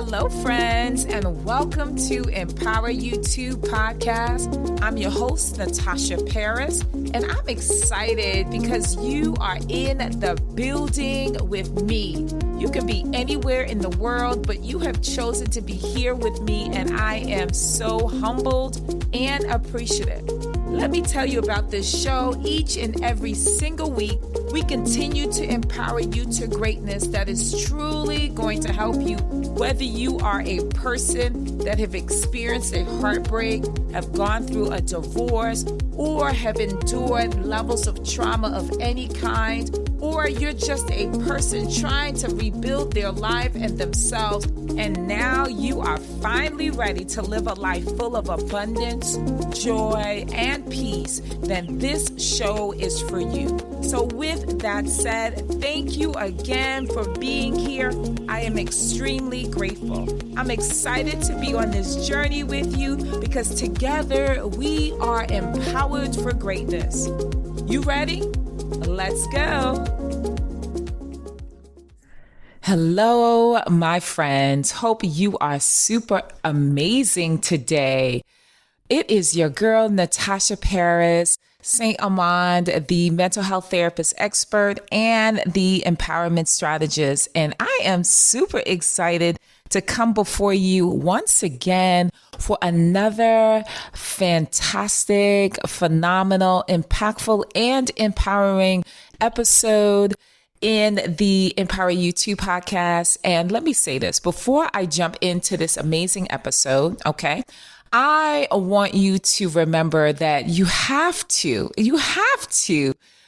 Hello, friends, and welcome to Empower You 2 podcast. I'm your host, Natasha Paris, and I'm excited because you are in the building with me. You can be anywhere in the world, but you have chosen to be here with me, and I am so humbled and appreciative. Let me tell you about this show. Each and every single week, we continue to empower you to greatness that is truly going to help you, whether you are a person that have experienced a heartbreak, have gone through a divorce, or have endured levels of trauma of any kind, or you're just a person trying to rebuild their life and themselves, and now you are finally ready to live a life full of abundance, joy, and peace, then this show is for you. So with that said, thank you again for being here. I am extremely grateful. I'm excited to be on this journey with you because together we are empowered for greatness. You ready? Let's go. Hello, my friends. Hope you are super amazing today. It is your girl, Natasha Paris, St. Amand, the mental health therapist expert and the empowerment strategist. And I am super excited to come before you once again for another fantastic, phenomenal, impactful, and empowering episode in the Empower You 2 podcast. And let me say this before I jump into this amazing episode, okay? I want you to remember that you have to,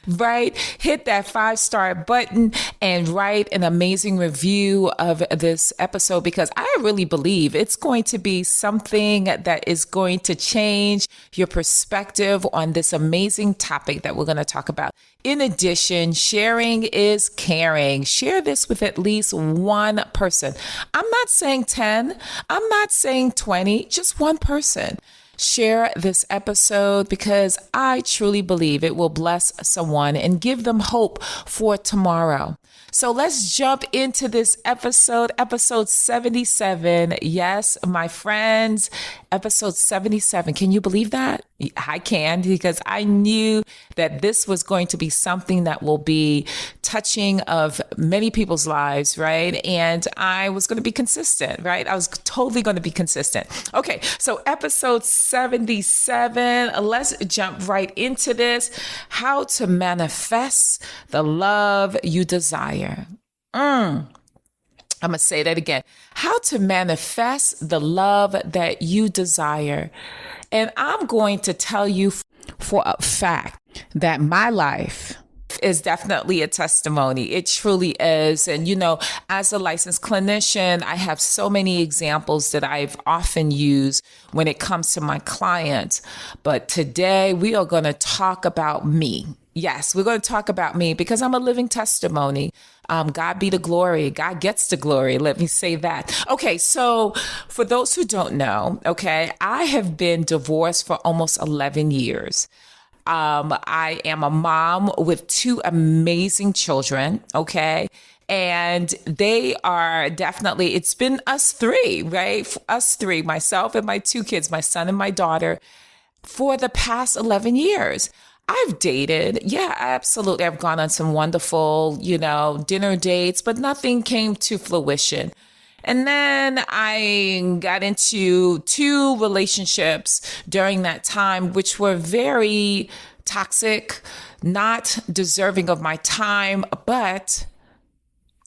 right? Hit that 5-star button and write an amazing review of this episode because I really believe it's going to be something that is going to change your perspective on this amazing topic that we're going to talk about. In addition, sharing is caring. Share this with at least one person. I'm not saying 10. I'm not saying 20, just one person. Share this episode because I truly believe it will bless someone and give them hope for tomorrow. So let's jump into this episode 77. Yes, my friends, episode 77. Can you believe that? I can, because I knew that this was going to be something that will be touching of many people's lives, right? And I was going to be consistent, right? I was totally going to be consistent. Okay, so episode 77, let's jump right into this. How to manifest the love you desire. I'm going to say that again. How to manifest the love that you desire. And I'm going to tell you for a fact that my life is definitely a testimony. It truly is. And, you know, as a licensed clinician, I have so many examples that I've often used when it comes to my clients. But today we are going to talk about me. Yes, we're going to talk about me because I'm a living testimony. God be the glory. God gets the glory. Let me say that. Okay, so for those who don't know, okay, I have been divorced for almost 11 years. I am a mom with 2 amazing children, okay? And they are definitely, it's been us 3, right? Us 3, myself and my 2 kids, my son and my daughter, for the past 11 years. I've dated. Yeah, absolutely. I've gone on some wonderful, dinner dates, but nothing came to fruition. And then I got into 2 relationships during that time, which were very toxic, not deserving of my time, but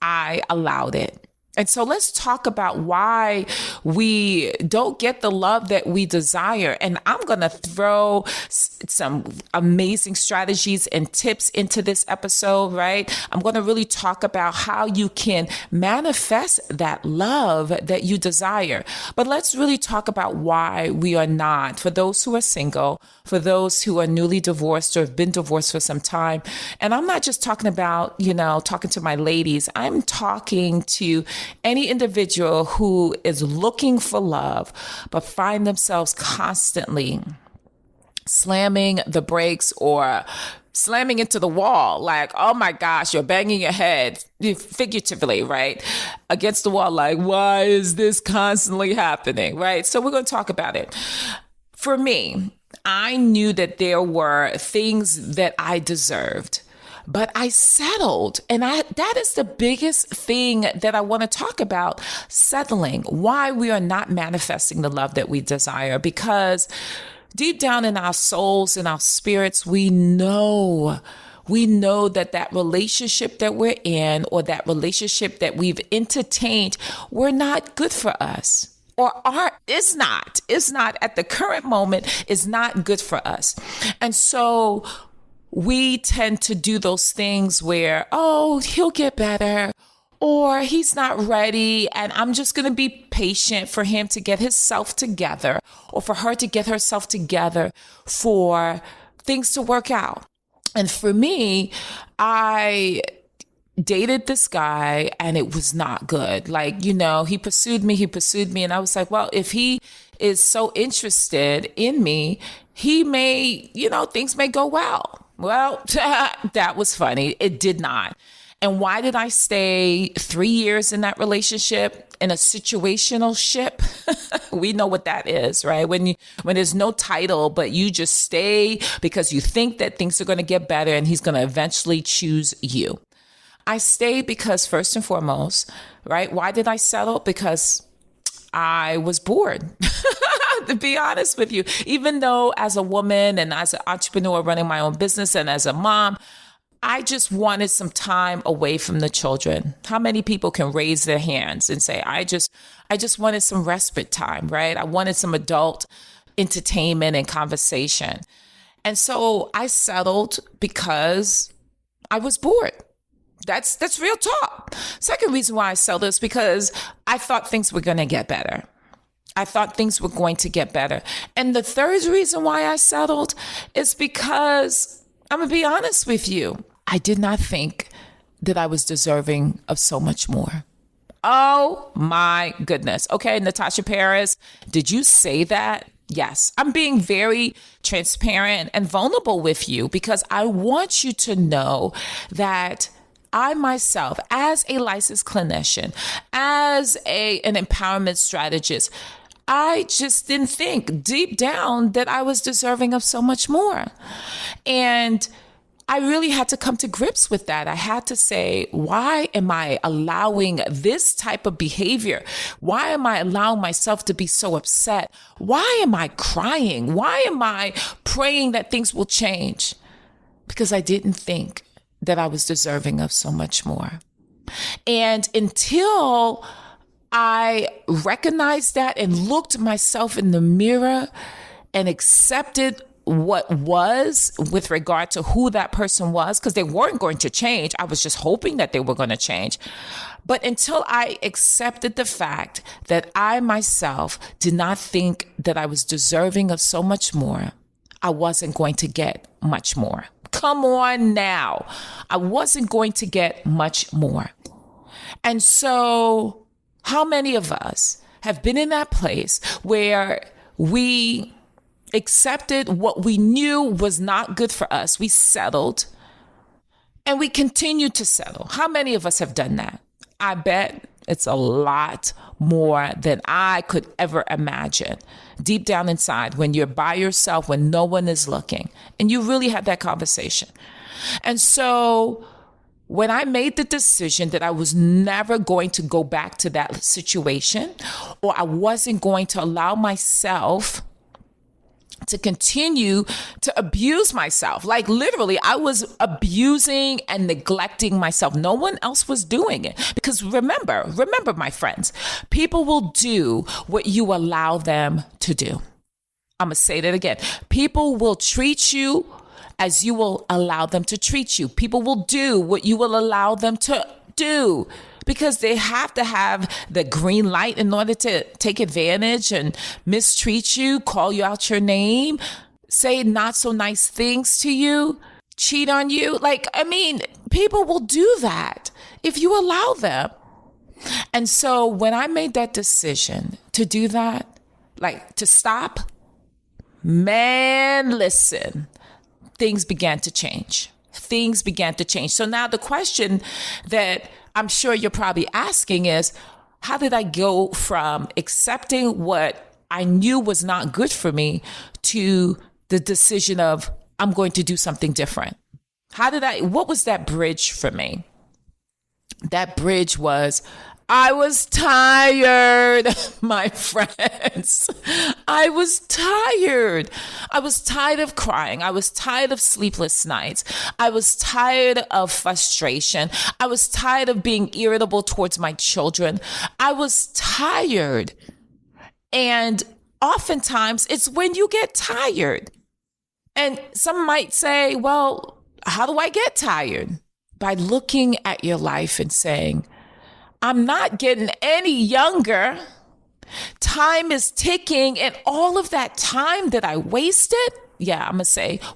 I allowed it. And so let's talk about why we don't get the love that we desire. And I'm going to throw some amazing strategies and tips into this episode, right? I'm going to really talk about how you can manifest that love that you desire. But let's really talk about why we are not. For those who are single, for those who are newly divorced or have been divorced for some time. And I'm not just talking about, talking to my ladies. I'm talking to any individual who is looking for love, but find themselves constantly slamming the brakes or slamming into the wall, like, oh my gosh, you're banging your head, figuratively, right, against the wall, like, why is this constantly happening, right? So we're going to talk about it. For me, I knew that there were things that I deserved, but I settled. And that is the biggest thing that I want to talk about, settling, why we are not manifesting the love that we desire. Because deep down in our souls and our spirits, we know that relationship that we're in, or that relationship that we've entertained, were not good for us. Or is not at the current moment, is not good for us. And so we tend to do those things where, oh, he'll get better, or he's not ready, and I'm just going to be patient for him to get himself together, or for her to get herself together for things to work out. And for me, I dated this guy and it was not good. Like, he pursued me. And I was like, well, if he is so interested in me, he may, things may go well. Well, that was funny. It did not. And why did I stay 3 years in that relationship, in a situational ship? We know what that is, right? When there's no title, but you just stay because you think that things are going to get better and he's going to eventually choose you. I stayed because, first and foremost, right? Why did I settle? Because I was bored. To be honest with you, even though as a woman and as an entrepreneur running my own business and as a mom, I just wanted some time away from the children. How many people can raise their hands and say, I just wanted some respite time, right? I wanted some adult entertainment and conversation. And so I settled because I was bored. That's real talk. Second reason why I settled is because I thought things were going to get better. And the third reason why I settled is because, I'm going to be honest with you, I did not think that I was deserving of so much more. Oh my goodness. Okay, Natasha Paris, did you say that? Yes, I'm being very transparent and vulnerable with you because I want you to know that I myself, as a licensed clinician, as an empowerment strategist, I just didn't think deep down that I was deserving of so much more. And I really had to come to grips with that. I had to say, why am I allowing this type of behavior? Why am I allowing myself to be so upset? Why am I crying? Why am I praying that things will change? Because I didn't think that I was deserving of so much more. And until I recognized that and looked myself in the mirror and accepted what was with regard to who that person was, because they weren't going to change. I was just hoping that they were going to change. But until I accepted the fact that I myself did not think that I was deserving of so much more, I wasn't going to get much more. Come on now. I wasn't going to get much more. And so how many of us have been in that place where we accepted what we knew was not good for us? We settled and we continue to settle. How many of us have done that? I bet it's a lot more than I could ever imagine. Deep down inside, when you're by yourself, when no one is looking, and you really have that conversation. And so when I made the decision that I was never going to go back to that situation, or I wasn't going to allow myself to continue to abuse myself. Like literally, I was abusing and neglecting myself. No one else was doing it. Because remember, my friends, people will do what you allow them to do. I'm going to say that again. People will treat you as you will allow them to treat you. People will do what you will allow them to do, because they have to have the green light in order to take advantage and mistreat you, call you out your name, say not so nice things to you, cheat on you. People will do that if you allow them. And so when I made that decision to do that, to stop, man, listen, things began to change. Things began to change. So now the question that I'm sure you're probably asking is, how did I go from accepting what I knew was not good for me to the decision of I'm going to do something different? What was that bridge for me? That bridge was, I was tired, my friends. I was tired. I was tired of crying. I was tired of sleepless nights. I was tired of frustration. I was tired of being irritable towards my children. I was tired. And oftentimes it's when you get tired. And some might say, well, how do I get tired? By looking at your life and saying, I'm not getting any younger. Time is ticking, and all of that time that I wasted,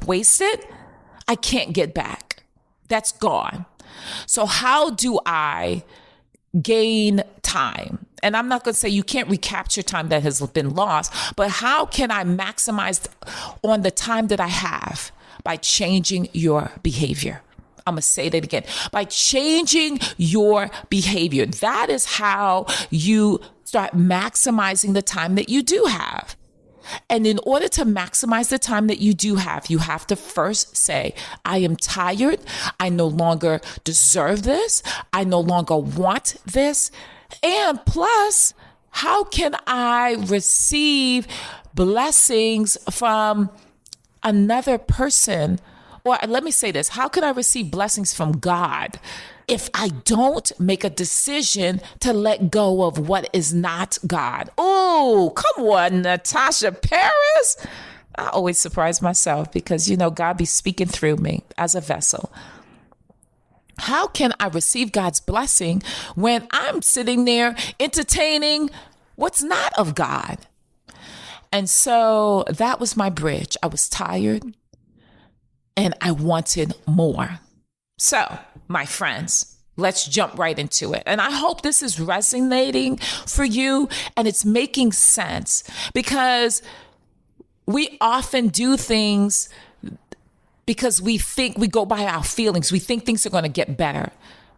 wasted, I can't get back. That's gone. So how do I gain time? And I'm not going to say you can't recapture time that has been lost, but how can I maximize on the time that I have? By changing your behavior. I'm going to say that again. By changing your behavior. That is how you start maximizing the time that you do have. And in order to maximize the time that you do have, you have to first say, I am tired. I no longer deserve this. I no longer want this. And plus, how can I receive blessings from another person? Or let me say this, how can I receive blessings from God if I don't make a decision to let go of what is not God? Oh, come on, Natasha Paris. I always surprise myself because, God be speaking through me as a vessel. How can I receive God's blessing when I'm sitting there entertaining what's not of God? And so that was my bridge. I was tired. And I wanted more. So, my friends, let's jump right into it. And I hope this is resonating for you and it's making sense, because we often do things because we go by our feelings. We think things are going to get better,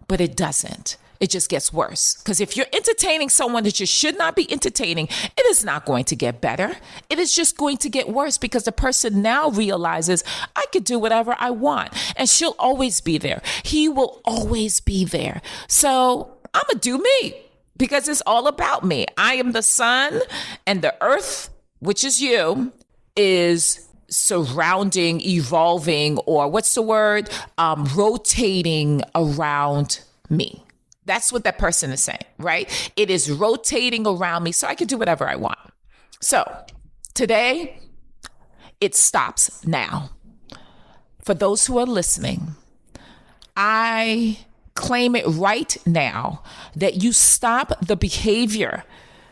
but it doesn't. It just gets worse. Because if you're entertaining someone that you should not be entertaining, it is not going to get better. It is just going to get worse, because the person now realizes I could do whatever I want and she'll always be there. He will always be there. So I'm going to do me, because it's all about me. I am the sun, and the earth, which is you, is surrounding, evolving, or what's the word? Rotating around me. That's what that person is saying, right? It is rotating around me so I can do whatever I want. So today, it stops now. For those who are listening, I claim it right now that you stop the behavior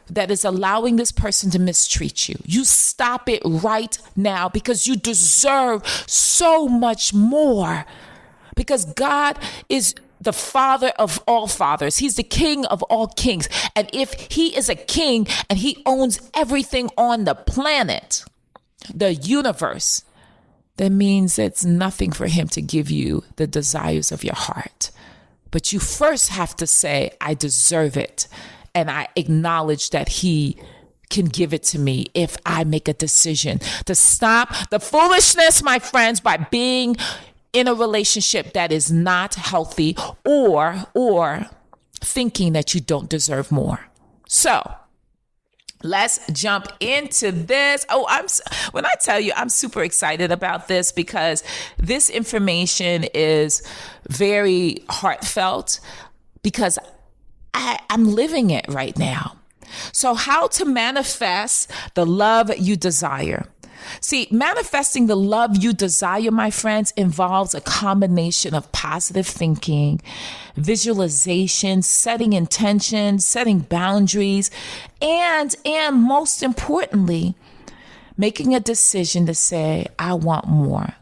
that is allowing this person to mistreat you. You stop it right now, because you deserve so much more, because God is the Father of all fathers. He's the King of all kings. And if he is a king and he owns everything on the planet, the universe, that means it's nothing for him to give you the desires of your heart. But you first have to say, I deserve it. And I acknowledge that he can give it to me if I make a decision to stop the foolishness, my friends, by being in a relationship that is not healthy, or thinking that you don't deserve more. So let's jump into this. When I tell you, I'm super excited about this, because this information is very heartfelt, because I'm living it right now. So how to manifest the love you desire. See, manifesting the love you desire, my friends, involves a combination of positive thinking, visualization, setting intentions, setting boundaries, and most importantly, making a decision to say, I want more.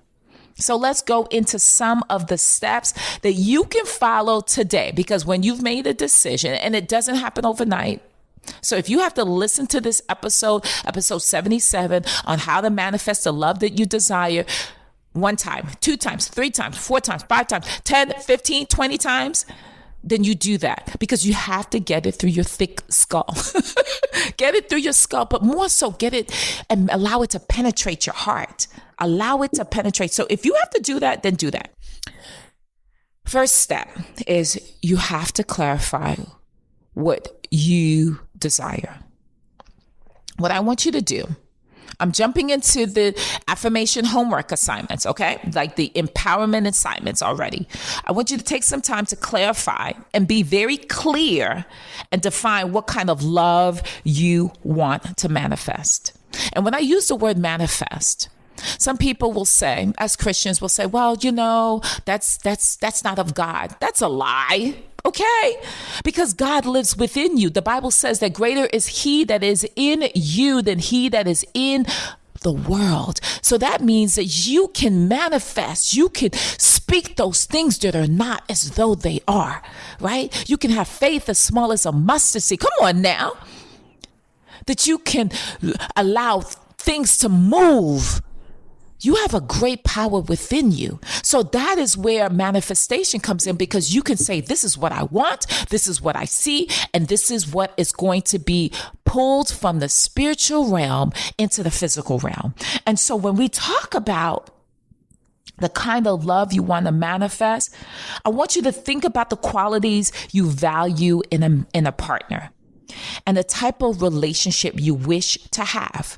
So let's go into some of the steps that you can follow today, because when you've made a decision, and it doesn't happen overnight. So if you have to listen to this episode 77, on how to manifest the love that you desire, one time, 2 times, 3 times, 4 times, 5 times, 10, 15, 20 times, then you do that because you have to get it through your thick skull. Get it through your skull, but more so get it and allow it to penetrate your heart. Allow it to penetrate. So if you have to do that, then do that. First step is you have to clarify what you desire. What I want you to do, I'm jumping into the affirmation homework assignments, okay? Like the empowerment assignments already. I want you to take some time to clarify and be very clear and define what kind of love you want to manifest. And when I use the word manifest, some people will say, as Christians will say, well, that's not of God. That's a lie. Okay, because God lives within you. The Bible says that greater is he that is in you than he that is in the world. So that means that you can manifest, you can speak those things that are not as though they are, right? You can have faith as small as a mustard seed. Come on now. That you can allow things to move. You have a great power within you. So that is where manifestation comes in, because you can say, this is what I want, this is what I see, and this is what is going to be pulled from the spiritual realm into the physical realm. And so when we talk about the kind of love you want to manifest, I want you to think about the qualities you value in a partner and the type of relationship you wish to have.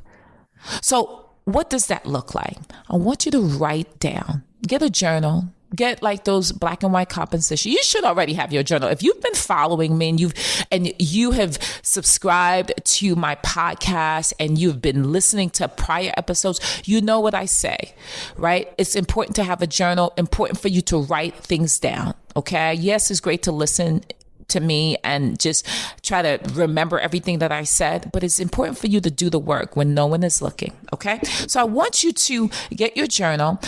So what does that look like? I want you to write down, get a journal, get like those black and white composition. You should already have your journal. If you've been following me and you have subscribed to my podcast and you've been listening to prior episodes, you know what I say, right? It's important to have a journal, important for you to write things down. Okay. Yes, it's great to listen to me and just try to remember everything that I said, but it's important for you to do the work when no one is looking. Okay. So I want you to get your journal,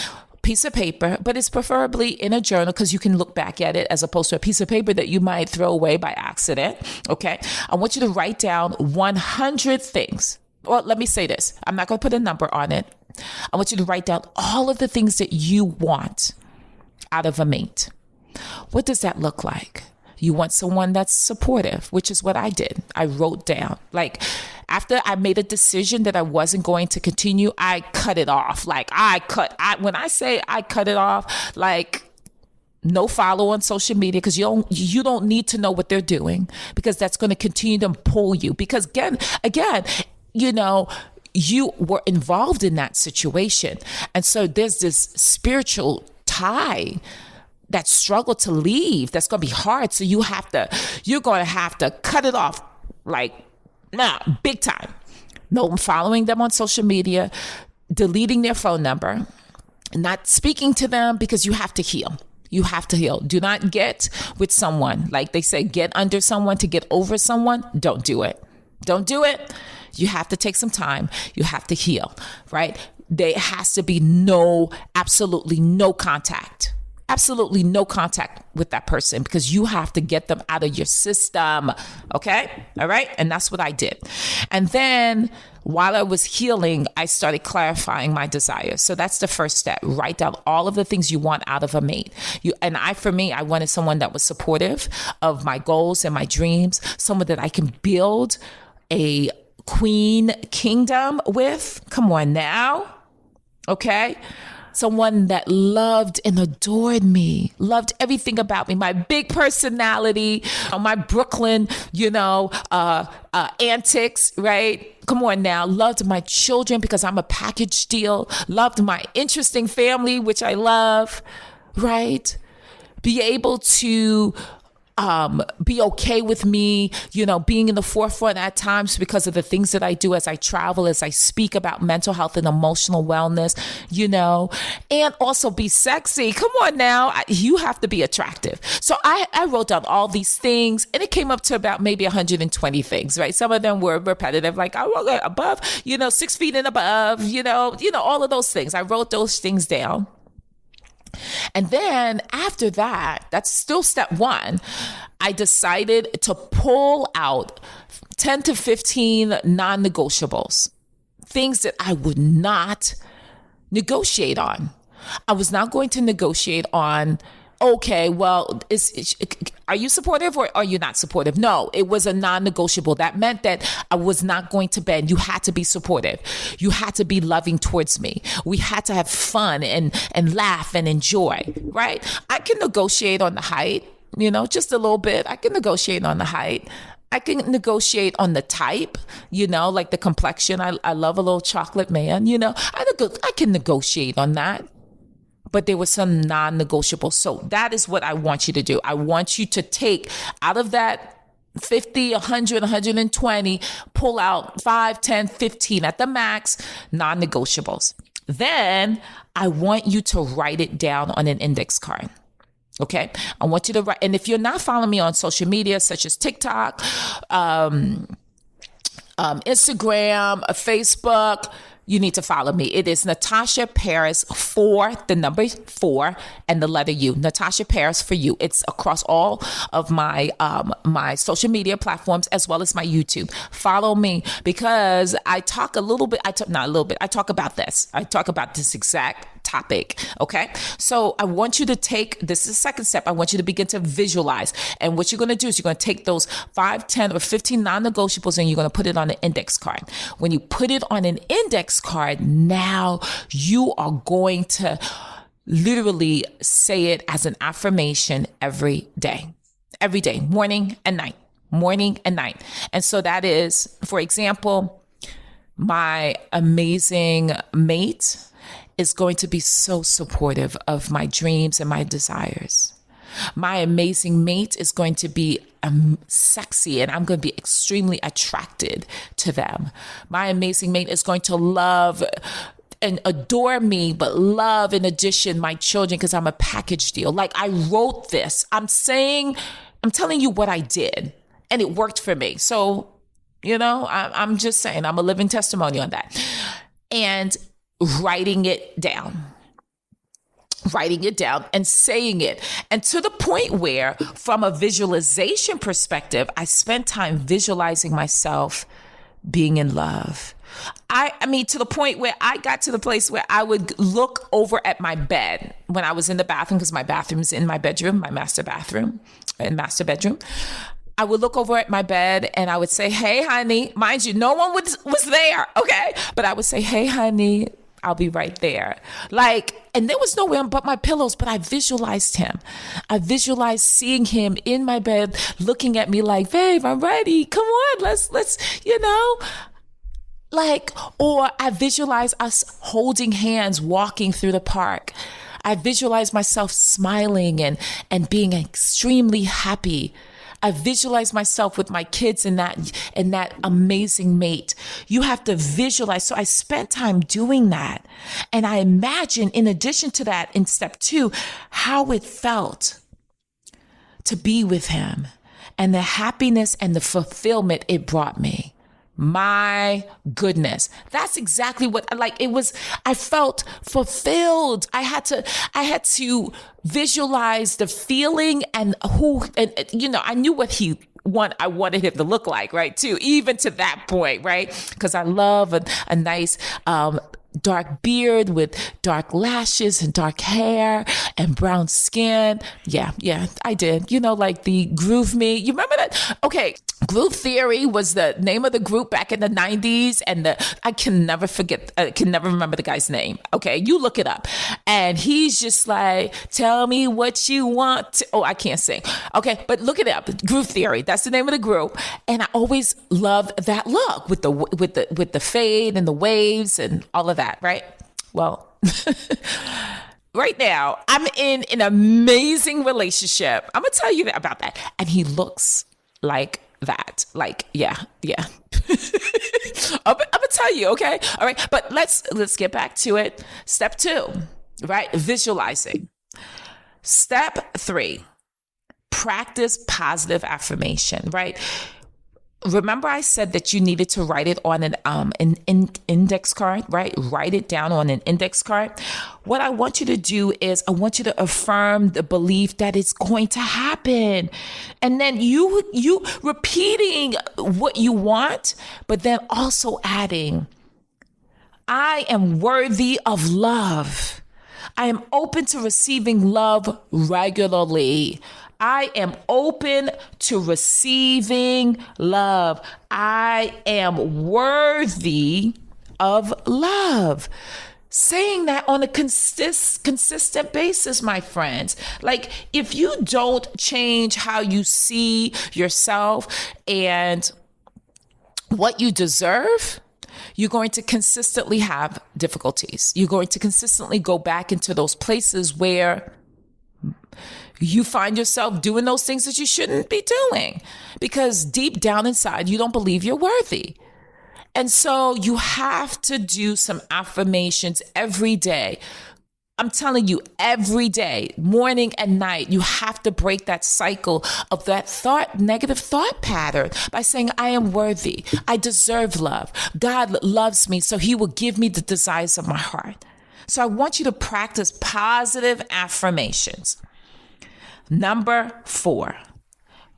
piece of paper, but it's preferably in a journal because you can look back at it as opposed to a piece of paper that you might throw away by accident. Okay. I want you to write down 100 things. Well, let me say this. I'm not going to put a number on it. I want you to write down all of the things that you want out of a mate. What does that look like? You want someone that's supportive, which is what I did. I wrote down, like, after I made a decision that I wasn't going to continue, I cut it off. Like when I say I cut it off, like no follow on social media, because you don't need to know what they're doing, because that's going to continue to pull you. Because again, you were involved in that situation. And so there's this spiritual tie that struggle to leave. That's going to be hard. So you're going to have to cut it off, like, big time. No following them on social media, deleting their phone number, not speaking to them, because you have to heal. You have to heal. Do not get with someone. Like they say, get under someone to get over someone. Don't do it. Don't do it. You have to take some time. You have to heal, right? There has to be absolutely no contact. Absolutely no contact with that person, because you have to get them out of your system. Okay. All right. And that's what I did. And then while I was healing, I started clarifying my desires. So that's the first step. Write down all of the things you want out of a mate. For me, I wanted someone that was supportive of my goals and my dreams, someone that I can build a queen kingdom with. Come on now. Okay. Someone that loved and adored me, loved everything about me, my big personality, my Brooklyn, antics, right? Come on now. Loved my children because I'm a package deal. Loved my interesting family, which I love, right? Be able to be okay with me, being in the forefront at times because of the things that I do as I travel, as I speak about mental health and emotional wellness, and also be sexy. Come on now. You have to be attractive. So I wrote down all these things, and it came up to about maybe 120 things, right? Some of them were repetitive, like I wrote above, 6 feet and above, all of those things. I wrote those things down. And then after that, that's still step one, I decided to pull out 10 to 15 non-negotiables, things that I would not negotiate on. I was not going to negotiate on, okay, well, are you supportive or are you not supportive? No, it was a non-negotiable. That meant that I was not going to bend. You had to be supportive. You had to be loving towards me. We had to have fun and laugh and enjoy, right? I can negotiate on the height, just a little bit. I can negotiate on the height. I can negotiate on the type, like the complexion. I love a little chocolate man, I can negotiate on that. But there was some non-negotiable. So that is what I want you to do. I want you to take out of that 50, 100, 120, pull out 5, 10, 15 at the max, non-negotiables. Then I want you to write it down on an index card. Okay. I want you to write. And if you're not following me on social media, such as TikTok, Instagram, Facebook, you need to follow me. It is Natasha Paris 4, the number 4, and the letter U. Natasha Paris for you. It's across all of my my social media platforms as well as my YouTube. Follow me because I talk a little bit. I talk about this. I talk about this exact topic. Okay. So I want you to this is the second step. I want you to begin to visualize. And what you're going to do is you're going to take those 5, 10, or 15 non-negotiables and you're going to put it on an index card. When you put it on an index card, now you are going to literally say it as an affirmation every day, morning and night. And so that is, for example, my amazing mate is going to be so supportive of my dreams and my desires. My amazing mate is going to be sexy and I'm going to be extremely attracted to them. My amazing mate is going to love and adore me, but love in addition my children because I'm a package deal. Like I wrote this. I'm telling you what I did and it worked for me. So, I'm just saying I'm a living testimony on that. And writing it down and saying it. And to the point where from a visualization perspective, I spent time visualizing myself being in love. I mean, to the point where I got to the place where I would look over at my bed when I was in the bathroom, because my bathroom's in my bedroom, my master bedroom. I would look over at my bed and I would say, hey, honey, mind you, no one was there. Okay. But I would say, hey, honey, I'll be right there. And there was nowhere but my pillows, but I visualized him. I visualized seeing him in my bed, looking at me like, babe, I'm ready. Come on, let's, or I visualize us holding hands, walking through the park. I visualize myself smiling and being extremely happy. I visualize myself with my kids and that amazing mate. You have to visualize. So I spent time doing that. And I imagine, in addition to that, in step 2, how it felt to be with him and the happiness and the fulfillment it brought me. My goodness. That's exactly what it was. I felt fulfilled. I had to visualize the feeling and I knew what I wanted him to look like, right? Too, even to that point, right? Because I love a nice, dark beard with dark lashes and dark hair and brown skin. Yeah, I did. Like the Groove Me. You remember that? Okay. Groove Theory was the name of the group back in the 90s. And I can never remember the guy's name. Okay. You look it up. And he's just like, tell me what you want. Oh, I can't sing. Okay. But look it up. Groove Theory. That's the name of the group. And I always loved that look with the fade and the waves and all of that. Right. Well, right now I'm in an amazing relationship. I'm going to tell you about that. And he looks like that. Yeah. I'm going to tell you. Okay. All right. But let's get back to it. Step 2, right? Visualizing. Step 3, practice positive affirmation, right? Remember I said that you needed to write it on an index card, right? Write it down on an index card. What I want you to do is I want you to affirm the belief that it's going to happen. And then you repeating what you want, but then also adding, I am worthy of love. I am open to receiving love regularly. I am open to receiving love. I am worthy of love. Saying that on a consistent basis, my friends. Like, if you don't change how you see yourself and what you deserve, you're going to consistently have difficulties. You're going to consistently go back into those places where you find yourself doing those things that you shouldn't be doing because deep down inside, you don't believe you're worthy. And so you have to do some affirmations every day. I'm telling you, every day, morning and night, you have to break that cycle of that negative thought pattern by saying, I am worthy. I deserve love. God loves me, so he will give me the desires of my heart. So I want you to practice positive affirmations. Number 4,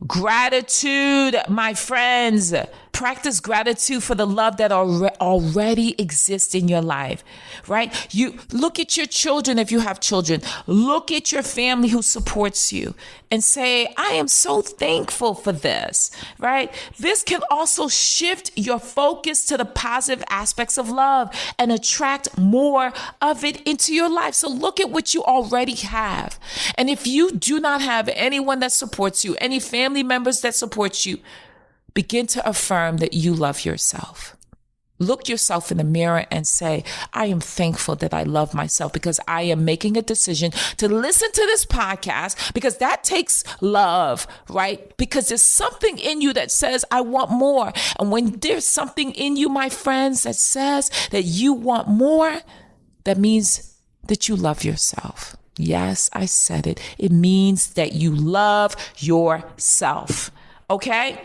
gratitude, my friends. Practice gratitude for the love that already exists in your life, right? You look at your children if you have children. Look at your family who supports you and say, I am so thankful for this, right? This can also shift your focus to the positive aspects of love and attract more of it into your life. So look at what you already have. And if you do not have anyone that supports you, any family members that support you, begin to affirm that you love yourself. Look yourself in the mirror and say, I am thankful that I love myself because I am making a decision to listen to this podcast because that takes love, right? Because there's something in you that says, I want more. And when there's something in you, my friends, that says that you want more, that means that you love yourself. Yes, I said it. It means that you love yourself. Okay?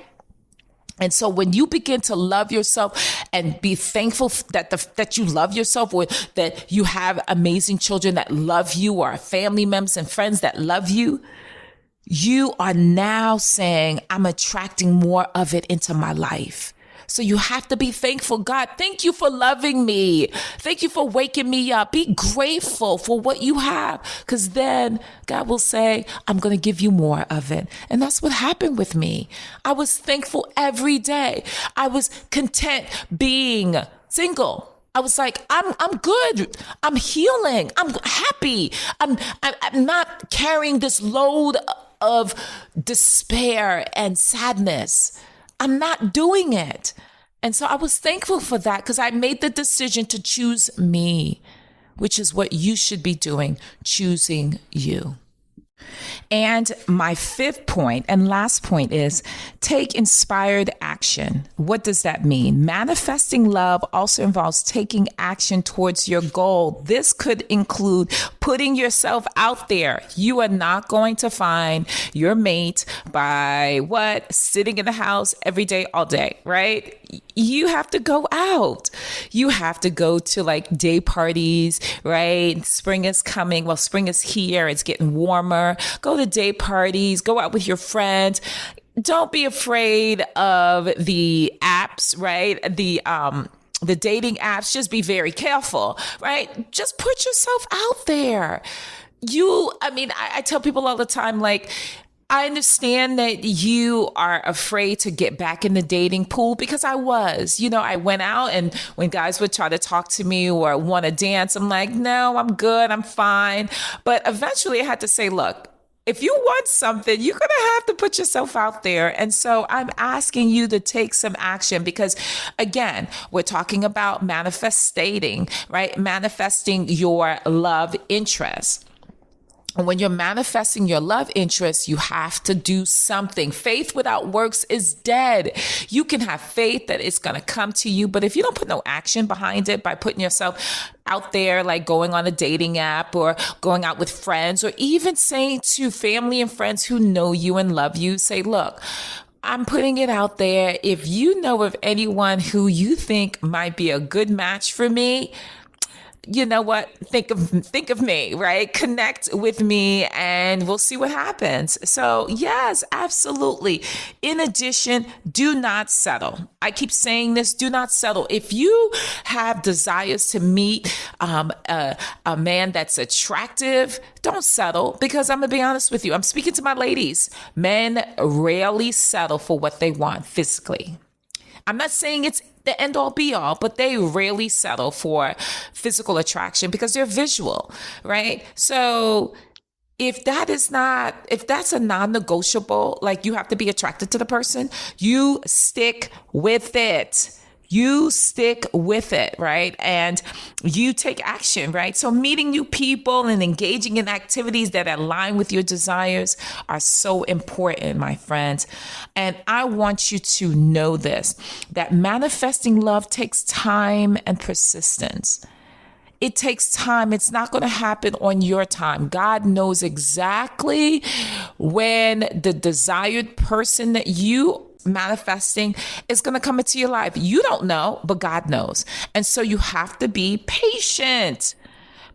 And so when you begin to love yourself and be thankful that you love yourself, or that you have amazing children that love you, or family members and friends that love you, you are now saying, I'm attracting more of it into my life. So you have to be thankful. God, thank you for loving me. Thank you for waking me up. Be grateful for what you have, because then God will say, I'm going to give you more of it. And that's what happened with me. I was thankful every day. I was content being single. I was like, I'm good. I'm healing. I'm happy. I'm not carrying this load of despair and sadness. I'm not doing it. And so I was thankful for that because I made the decision to choose me, which is what you should be doing, choosing you. And my 5th point and last point is take inspired action. What does that mean? Manifesting love also involves taking action towards your goal. This could include putting yourself out there. You are not going to find your mate by sitting in the house every day, all day, right? You have to go out. You have to go to like day parties, right? Spring is coming. Well, spring is here. It's getting warmer. Go to day parties. Go out with your friends. Don't be afraid of the apps, right? The dating apps. Just be very careful, right? Just put yourself out there. I tell people all the time, like, I understand that you are afraid to get back in the dating pool, because I was. I went out, and when guys would try to talk to me or want to dance, I'm like, no, I'm good. I'm fine. But eventually I had to say, look, if you want something, you're going to have to put yourself out there. And so I'm asking you to take some action because, again, we're talking about manifesting, right? Manifesting your love interest. And when you're manifesting your love interest, you have to do something. Faith without works is dead. You can have faith that it's going to come to you, but if you don't put no action behind it by putting yourself out there, like going on a dating app or going out with friends, or even saying to family and friends who know you and love you, say, look, I'm putting it out there. If you know of anyone who you think might be a good match for me, you know what? Think of me, right? Connect with me and we'll see what happens. So yes, absolutely. In addition, do not settle. I keep saying this, do not settle. If you have desires to meet a man that's attractive, don't settle, because I'm going to be honest with you. I'm speaking to my ladies. Men rarely settle for what they want physically. I'm not saying it's the end all be all, but they rarely settle for physical attraction because they're visual, right? So if that's a non-negotiable, like you have to be attracted to the person, you stick with it. You stick with it, right? And you take action, right? So meeting new people and engaging in activities that align with your desires are so important, my friends. And I want you to know this, that manifesting love takes time and persistence. It takes time. It's not going to happen on your time. God knows exactly when the desired person that you manifesting is going to come into your life. You don't know, but God knows. And so you have to be patient.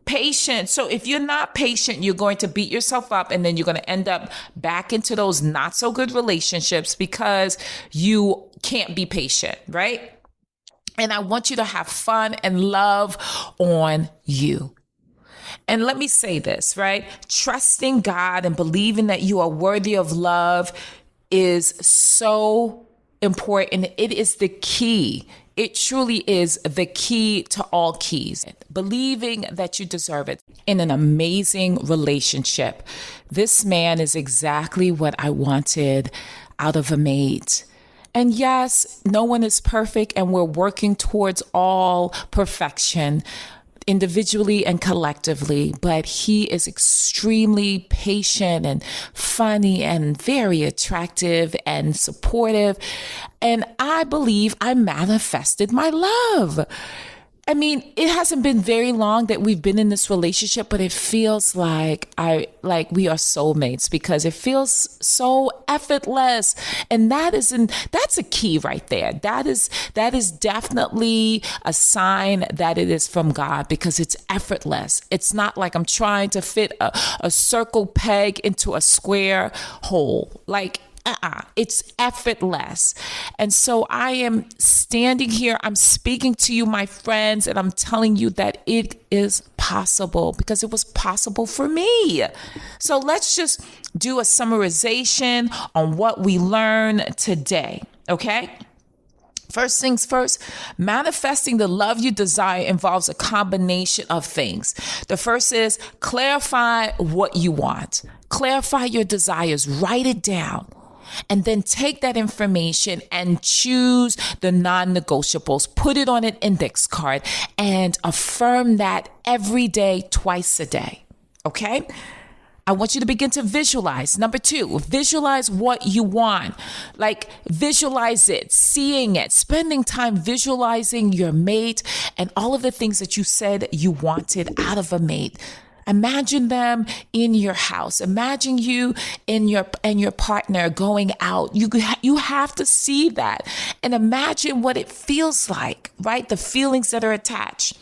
So if you're not patient, you're going to beat yourself up, and then you're going to end up back into those not so good relationships because you can't be patient, right? And I want you to have fun and love on you. And let me say this, right? Trusting God and believing that you are worthy of love is so important. It is the key. It truly is the key to all keys. Believing that you deserve it in an amazing relationship. This man is exactly what I wanted out of a mate. And yes, no one is perfect, and we're working towards all perfection, individually and collectively, but he is extremely patient and funny and very attractive and supportive. And I believe I manifested my love. I mean, it hasn't been very long that we've been in this relationship, but it feels like we are soulmates because it feels so effortless. And that's a key right there. That is definitely a sign that it is from God, because it's effortless. It's not like I'm trying to fit a circle peg into a square hole. It's effortless. And so I am standing here, I'm speaking to you, my friends, and I'm telling you that it is possible, because it was possible for me. So let's just do a summarization on what we learned today, okay? First things first, manifesting the love you desire involves a combination of things. The first is clarify what you want. Clarify your desires, write it down. And then take that information and choose the non-negotiables, put it on an index card, and affirm that every day, twice a day. Okay? I want you to begin to visualize. Number 2, visualize what you want. Visualize it, seeing it, spending time visualizing your mate and all of the things that you said you wanted out of a mate. Imagine them in your house. Imagine you and your partner going out. You have to see that and imagine what it feels like, right? The feelings that are attached.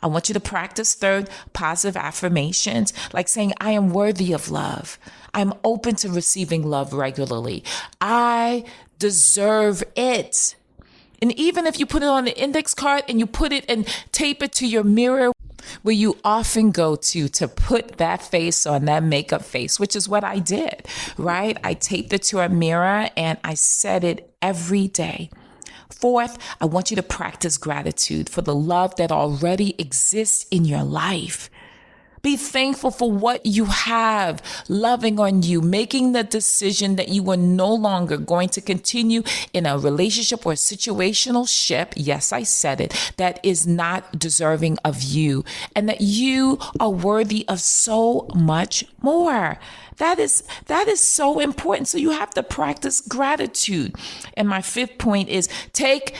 I want you to practice 3rd, positive affirmations, like saying, I am worthy of love. I'm open to receiving love regularly. I deserve it. And even if you put it on an index card and you put it and tape it to your mirror, where you often go to put that face on, that makeup face, which is what I did, right? I taped it to a mirror and I said it every day. 4th, I want you to practice gratitude for the love that already exists in your life. Be thankful for what you have loving on you, making the decision that you are no longer going to continue in a relationship or a situational ship. Yes, I said it, that is not deserving of you, and that you are worthy of so much more. That is so important. So you have to practice gratitude. And my 5th point is take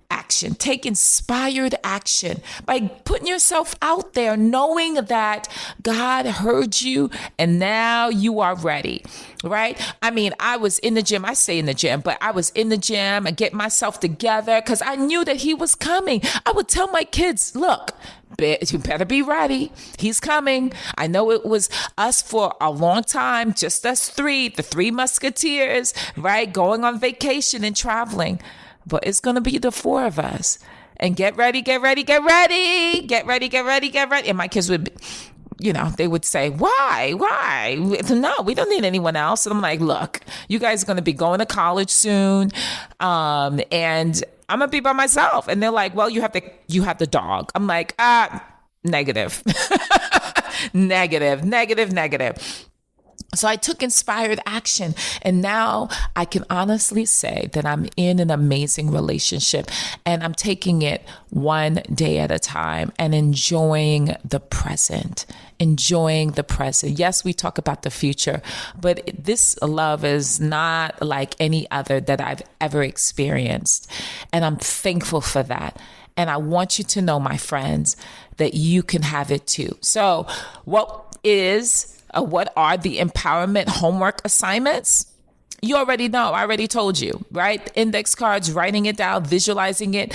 action. Take inspired action by putting yourself out there, knowing that God heard you and now you are ready, right? I mean, I was in the gym. I stay in the gym, but I was in the gym and get myself together because I knew that he was coming. I would tell my kids, look, you better be ready. He's coming. I know it was us for a long time, just us three, the three musketeers, right? Going on vacation and traveling. But it's going to be the four of us. And get ready, get ready, get ready, get ready, get ready, get ready. And my kids would, they would say, why? No, we don't need anyone else. And I'm like, look, you guys are going to be going to college soon. And I'm going to be by myself. And they're like, well, you have the dog. I'm like, negative, negative. So I took inspired action, and now I can honestly say that I'm in an amazing relationship, and I'm taking it one day at a time and enjoying the present. Yes, we talk about the future, but this love is not like any other that I've ever experienced. And I'm thankful for that. And I want you to know, my friends, that you can have it too. So what are the empowerment homework assignments? You already know. I already told you, right? Index cards, writing it down, visualizing it,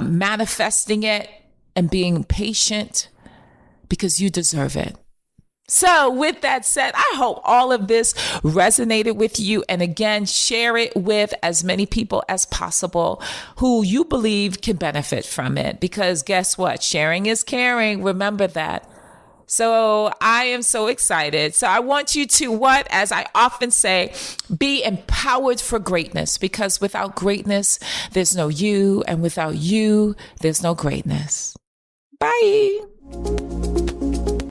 manifesting it, and being patient because you deserve it. So with that said, I hope all of this resonated with you. And again, share it with as many people as possible who you believe can benefit from it. Because guess what? Sharing is caring. Remember that. So I am so excited. So I want you to, as I often say, be empowered for greatness, because without greatness, there's no you. And without you, there's no greatness. Bye.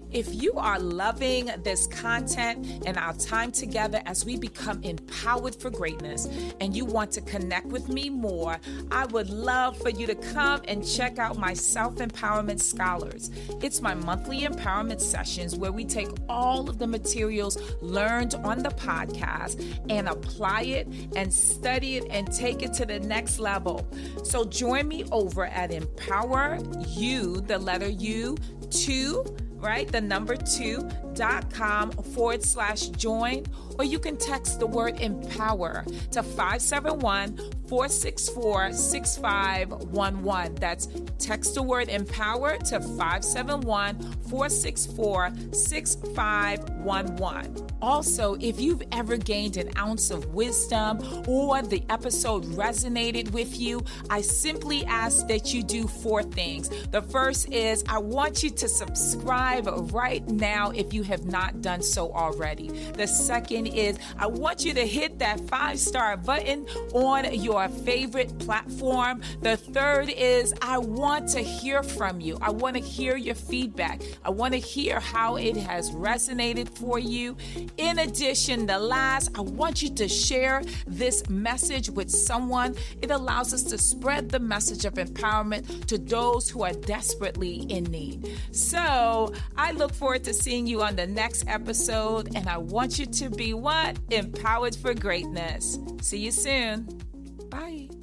If you are loving this content and our time together as we become empowered for greatness, and you want to connect with me more, I would love for you to come and check out my Self-Empowerment Scholars. It's my monthly empowerment sessions where we take all of the materials learned on the podcast and apply it and study it and take it to the next level. So join me over at Empower You, the letter U, 2, right? The number 2.com/join, or you can text the word empower to 571-464-6511. That's text the word empower to 571-464-6511. Also, if you've ever gained an ounce of wisdom or the episode resonated with you, I simply ask that you do 4 things. The first is I want you to subscribe right now if you have not done so already. The second is I want you to hit that 5-star button on your favorite platform. The third is I want to hear from you. I want to hear your feedback. I want to hear how it has resonated for you. In addition, the last, I want you to share this message with someone. It allows us to spread the message of empowerment to those who are desperately in need. So I look forward to seeing you on the next episode, and I want you to be Empowered for greatness. See you soon. Bye.